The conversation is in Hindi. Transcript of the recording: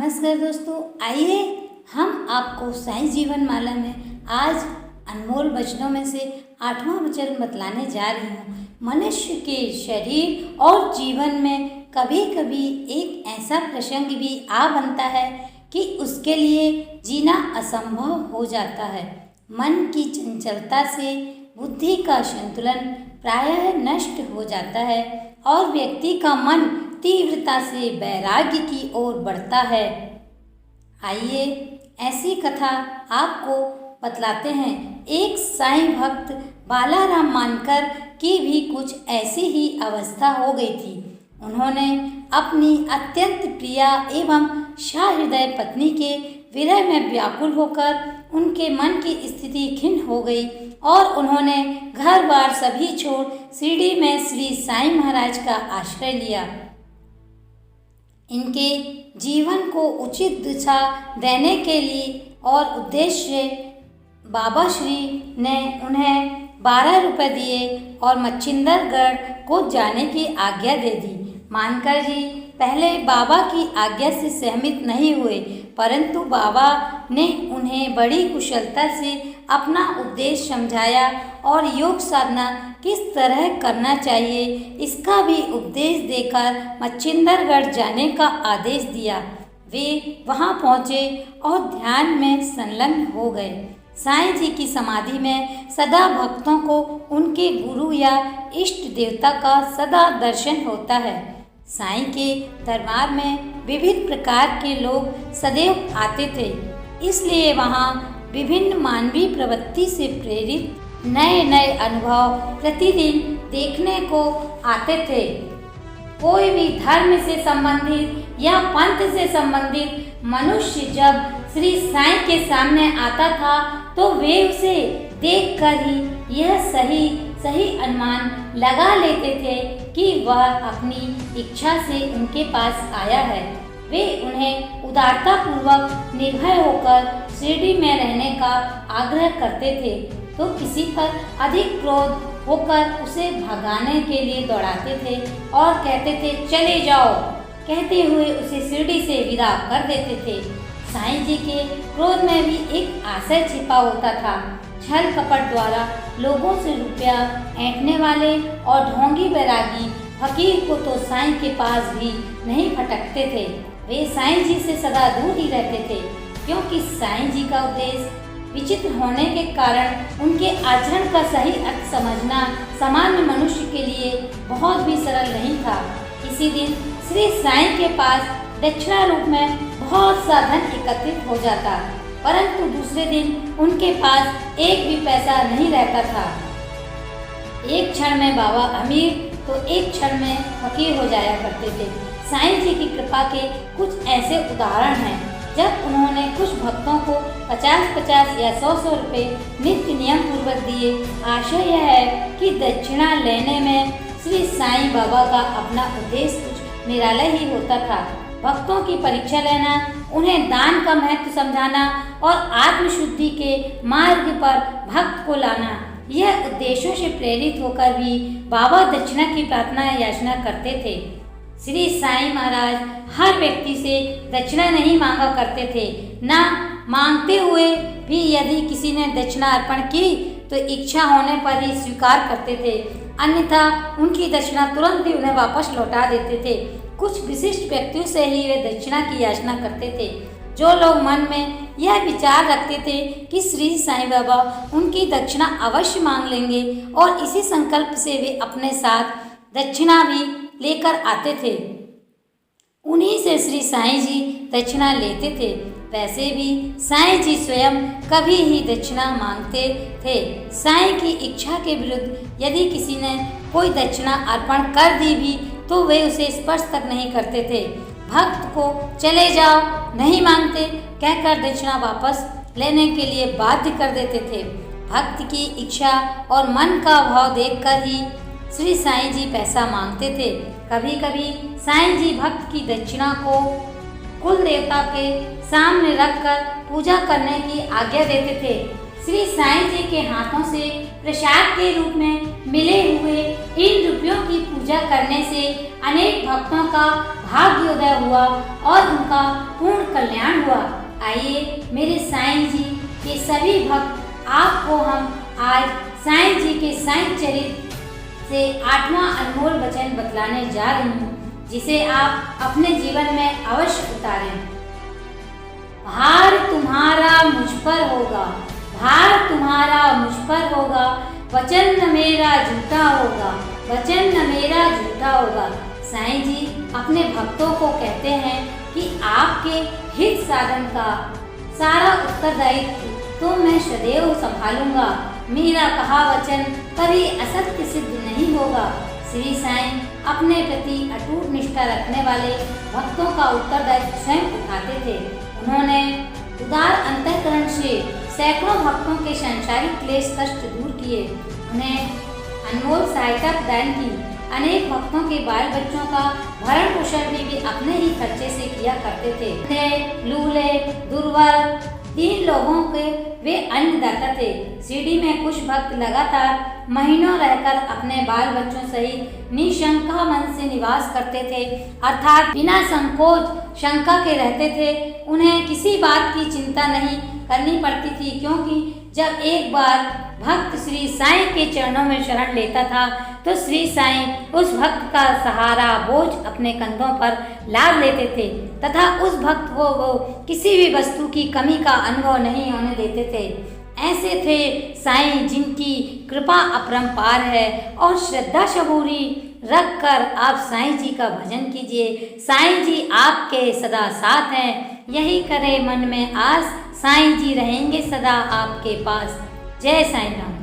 नमस्कार दोस्तों, आइए हम आपको साईं जीवन माला में आज अनमोल वचनों में से 8वां वचन बतलाने जा रही हूँ। मनुष्य के शरीर और जीवन में कभी कभी एक ऐसा प्रसंग भी आ बनता है कि उसके लिए जीना असंभव हो जाता है। मन की चंचलता से बुद्धि का संतुलन प्रायः नष्ट हो जाता है और व्यक्ति का मन तीव्रता से वैराग्य की ओर बढ़ता है। आइए ऐसी कथा आपको बतलाते हैं। एक साईं भक्त बालाराम मानकर की भी कुछ ऐसी ही अवस्था हो गई थी। उन्होंने अपनी अत्यंत प्रिया एवं सहृदय पत्नी के विरह में व्याकुल होकर उनके मन की स्थिति खिन्न हो गई और उन्होंने घर बार सभी छोड़ शिरडी में श्री साईं महाराज का आश्रय लिया। इनके जीवन को उचित दिशा देने के लिए और उद्देश्य बाबा श्री ने उन्हें 12 रुपये दिए और मच्छिंदरगढ़ को जाने की आज्ञा दे दी। मानकर जी पहले बाबा की आज्ञा से सहमत नहीं हुए, परंतु बाबा ने उन्हें बड़ी कुशलता से अपना उद्देश्य समझाया और योग साधना किस तरह करना चाहिए इसका भी उपदेश देकर मच्छिंदरगढ़ जाने का आदेश दिया। वे वहां पहुंचे और ध्यान में संलग्न हो गए। साईं जी की समाधि में सदा भक्तों को उनके गुरु या इष्ट देवता का सदा दर्शन होता है। साईं के दरबार में विविध प्रकार के लोग सदैव आते थे, इसलिए वहाँ विभिन्न मानवीय प्रवृत्ति से प्रेरित नए नए अनुभव प्रतिदिन देखने को आते थे। कोई भी धर्म से संबंधित या पंथ से संबंधित मनुष्य जब श्री साईं के सामने आता था तो वे उसे देखकर ही यह सही अनुमान लगा लेते थे कि वह अपनी इच्छा से उनके पास आया है। वे उन्हें उदारता पूर्वक निर्भय होकर शिरडी में रहने का आग्रह करते थे, तो किसी पर अधिक क्रोध होकर उसे भगाने के लिए दौड़ाते थे और कहते थे चले जाओ, कहते हुए उसे शिरडी से विदा कर देते थे। साईं जी के क्रोध में भी एक आशय छिपा होता था। छल कपट द्वारा लोगों से रुपया ऐंठने वाले और ढोंगी बैरागी फकीर को तो साईं के पास भी नहीं फटकते थे। वे साईं जी से सदा दूर ही रहते थे, क्योंकि साईं जी का उद्देश्य विचित्र होने के कारण उनके आचरण का सही अर्थ समझना सामान्य मनुष्य के लिए बहुत भी सरल नहीं था। इसी दिन श्री साईं के पास दक्षिणा रूप में बहुत सा धन एकत्रित हो जाता, परंतु दूसरे दिन उनके पास एक भी पैसा नहीं रहता था। एक क्षण में बाबा अमीर तो एक क्षण में फकीर हो जाया करते थे। साईं जी की कृपा के कुछ ऐसे उदाहरण हैं। जब उन्होंने कुछ भक्तों को 50-50 या 100-100 रुपये नित्य नियम पूर्वक दिए, आशय यह है कि दक्षिणा लेने में श्री साईं बाबा का अपना उद्देश्य कुछ निराला ही होता था। भक्तों की परीक्षा लेना, उन्हें दान का महत्व समझाना और आत्मशुद्धि के मार्ग पर भक्त को लाना, यह उद्देश्यों से प्रेरित होकर भी बाबा दक्षिणा की प्रार्थना याचना करते थे। श्री साईं महाराज हर व्यक्ति से दक्षिणा नहीं मांगा करते थे। ना मांगते हुए भी यदि किसी ने दक्षिणा अर्पण की तो इच्छा होने पर ही स्वीकार करते थे, अन्यथा उनकी दक्षिणा तुरंत ही उन्हें वापस लौटा देते थे। कुछ विशिष्ट व्यक्तियों से ही वे दक्षिणा की याचना करते थे। जो लोग मन में यह विचार रखते थे कि श्री साईं बाबा उनकी दक्षिणा अवश्य मांग लेंगे और इसी संकल्प से वे अपने साथ दक्षिणा भी लेकर आते थे, उन्हीं से श्री साईं जी दक्षिणा लेते थे। वैसे भी साईं जी स्वयं कभी ही दक्षिणा मांगते थे। साईं की इच्छा के विरुद्ध यदि किसी ने कोई दक्षिणा अर्पण कर दी भी तो वे उसे स्पर्श तक नहीं करते थे। भक्त को चले जाओ नहीं मांगते कहकर दक्षिणा वापस लेने के लिए बाध्य कर देते थे। भक्त की इच्छा और मन का भाव देखकर ही श्री साईं जी पैसा मांगते थे। कभी कभी साईं जी भक्त की दक्षिणा को कुल देवता के सामने रखकर पूजा करने की आज्ञा देते थे। श्री साईं जी के हाथों से प्रसाद के रूप में मिले हुए इन रुपयों की पूजा करने से अनेक भक्तों का भाग्योदय हुआ और उनका पूर्ण कल्याण हुआ। आइए मेरे साईं जी के सभी भक्त, आपको हम आज साईं जी के साईं चरित्र से 8वां अनमोल वचन बतलाने जा रही हूँ, जिसे आप अपने जीवन में अवश्य उतारें। भार तुम्हारा मुझ पर होगा, भार तुम्हारा मुझ पर होगा, वचन न मेरा झूठा होगा, वचन न मेरा झूठा होगा। साईं जी अपने भक्तों को कहते हैं कि आपके हित साधन का सारा उत्तरदायित्व तो मैं सदैव संभालूंगा। मेरा कहा वचन कभी असत्य सिद्ध नहीं होगा। श्री साईं अपने प्रति अटूट निष्ठा रखने वाले भक्तों का उत्तरदायित्व स्वयं उठाते थे। उन्होंने उदार अंतःकरण से सैकड़ों भक्तों के सांसारिक क्लेश कष्ट दूर किए, उन्हें अनमोल सहायता प्रदान की। अनेक भक्तों के बाल बच्चों का भरण पोषण भी अपने ही खर्चे से किया करते थे। लूले, दुर्बल, दीन लोगों के वे अन्नदाता थे। शिरडी में कुछ भक्त लगातार महीनों रहकर अपने बाल बच्चों सहित निशंका मन से निवास करते थे, अर्थात बिना संकोच शंका के रहते थे। उन्हें किसी बात की चिंता नहीं करनी पड़ती थी, क्योंकि जब एक बार भक्त श्री साईं के चरणों में शरण लेता था तो श्री साईं उस भक्त का सहारा बोझ अपने कंधों पर लाद लेते थे तथा उस भक्त को वो किसी भी वस्तु की कमी का अनुभव नहीं होने देते थे। ऐसे थे साईं जिनकी कृपा अपरंपार है, और श्रद्धा सबूरी रख कर आप साईं जी का भजन कीजिए। साईं जी आपके सदा साथ हैं, यही करे मन में आस, साईं जी रहेंगे सदा आपके पास। जय साईं राम।